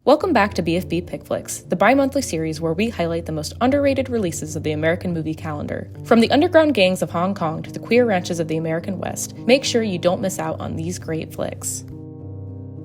Welcome back to BFB Pick Flicks, the bi-monthly series where we highlight the most underrated releases of the American movie calendar. From the underground gangs of Hong Kong to the queer ranches of the American West, make sure you don't miss out on these great flicks.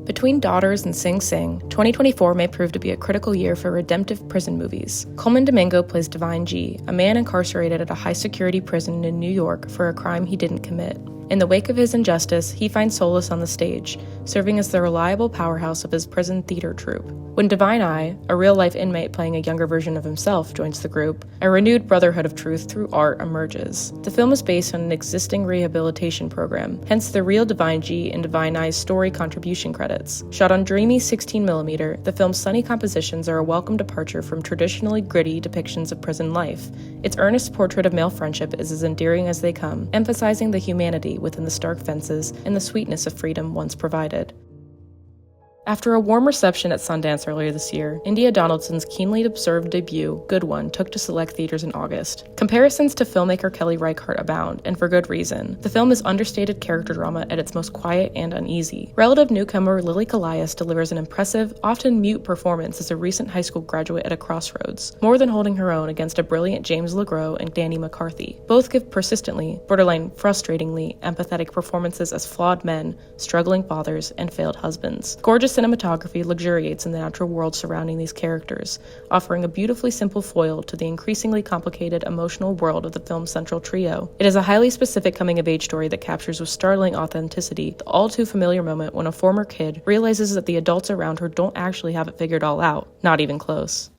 Between Daughters and Sing Sing, 2024 may prove to be a critical year for redemptive prison movies. Colman Domingo plays Divine G, a man incarcerated at a high-security prison in New York for a crime he didn't commit. In the wake of his injustice, he finds solace on the stage, serving as the reliable powerhouse of his prison theater troupe. When Divine I, a real-life inmate playing a younger version of himself, joins the group, a renewed brotherhood of truth through art emerges. The film is based on an existing rehabilitation program, hence the real Divine G and Divine I's story contribution credits. Shot on dreamy 16mm, the film's sunny compositions are a welcome departure from traditionally gritty depictions of prison life. Its earnest portrait of male friendship is as endearing as they come, emphasizing the humanity within the stark fences and the sweetness of freedom once provided. After a warm reception at Sundance earlier this year, India Donaldson's keenly observed debut, Good One, took to select theaters in August. Comparisons to filmmaker Kelly Reichardt abound, and for good reason. The film is understated character drama at its most quiet and uneasy. Relative newcomer Lily Kalias delivers an impressive, often mute performance as a recent high school graduate at a crossroads, more than holding her own against a brilliant James LeGros and Danny McCarthy. Both give persistently, borderline frustratingly, empathetic performances as flawed men, struggling fathers, and failed husbands. Gorgeous cinematography luxuriates in the natural world surrounding these characters, offering a beautifully simple foil to the increasingly complicated emotional world of the film's central trio. It is a highly specific coming-of-age story that captures with startling authenticity the all-too-familiar moment when a former kid realizes that the adults around her don't actually have it figured all out, not even close.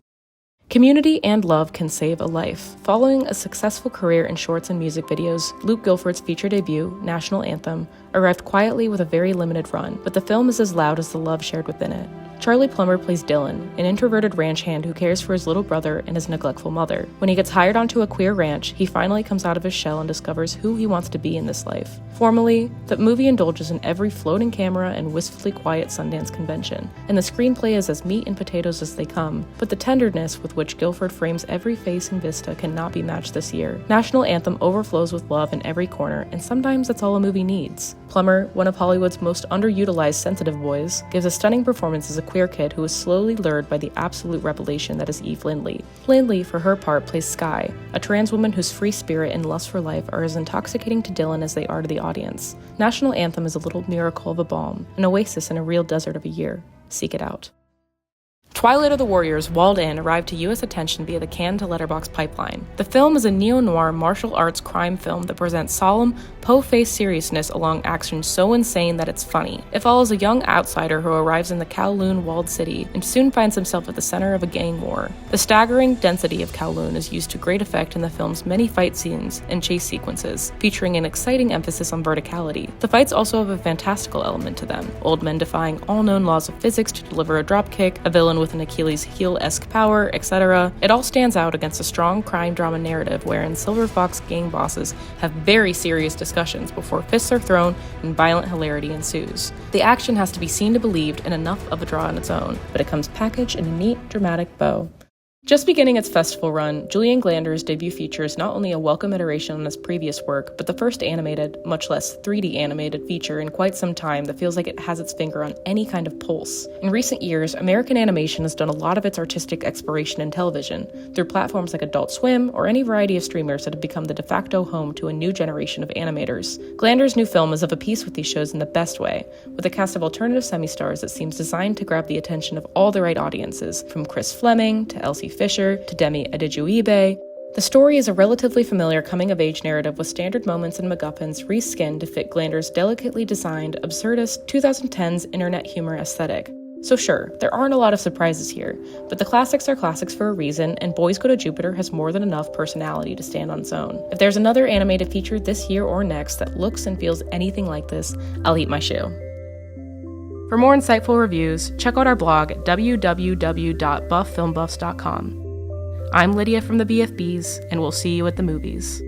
Community and love can save a life. Following a successful career in shorts and music videos, Luke Gilford's feature debut, National Anthem, arrived quietly with a very limited run, but the film is as loud as the love shared within it. Charlie Plummer plays Dylan, an introverted ranch hand who cares for his little brother and his neglectful mother. When he gets hired onto a queer ranch, he finally comes out of his shell and discovers who he wants to be in this life. Formally, the movie indulges in every floating camera and wistfully quiet Sundance convention, and the screenplay is as meat and potatoes as they come, but the tenderness with which Gilford frames every face and vista cannot be matched this year. National Anthem overflows with love in every corner, and sometimes that's all a movie needs. Plummer, one of Hollywood's most underutilized sensitive boys, gives a stunning performance as a queer kid who is slowly lured by the absolute revelation that is Eve Lindley. Lindley, for her part, plays Sky, a trans woman whose free spirit and lust for life are as intoxicating to Dylan as they are to the audience. National Anthem is a little miracle of a balm, an oasis in a real desert of a year. Seek it out. Twilight of the Warriors Walled In arrived to U.S. attention via the Cannes to Letterboxd pipeline. The film is a neo-noir martial arts crime film that presents solemn, po-faced seriousness along action so insane that it's funny. It follows a young outsider who arrives in the Kowloon walled city and soon finds himself at the center of a gang war. The staggering density of Kowloon is used to great effect in the film's many fight scenes and chase sequences, featuring an exciting emphasis on verticality. The fights also have a fantastical element to them, old men defying all known laws of physics to deliver a dropkick, a villain with an Achilles heel-esque power, etc. It all stands out against a strong crime drama narrative wherein Silver Fox gang bosses have very serious discussions before fists are thrown and violent hilarity ensues. The action has to be seen to believed and enough of a draw on its own, but it comes packaged in a neat, dramatic bow. Just beginning its festival run, Julian Glander's debut feature is not only a welcome iteration on his previous work, but the first animated, much less 3D animated feature in quite some time that feels like it has its finger on any kind of pulse. In recent years, American animation has done a lot of its artistic exploration in television, through platforms like Adult Swim or any variety of streamers that have become the de facto home to a new generation of animators. Glander's new film is of a piece with these shows in the best way, with a cast of alternative semi-stars that seems designed to grab the attention of all the right audiences, from Chris Fleming to Elsie Fisher to Demi Adejuyigbe. The story is a relatively familiar coming-of-age narrative with standard moments and MacGuffins reskinned to fit Glander's delicately designed, absurdist 2010s internet humor aesthetic. So sure, there aren't a lot of surprises here, but the classics are classics for a reason, and Boys Go to Jupiter has more than enough personality to stand on its own. If there's another animated feature this year or next that looks and feels anything like this, I'll eat my shoe. For more insightful reviews, check out our blog at www.bufffilmbuffs.com. I'm Lydia from the BFBs, and we'll see you at the movies.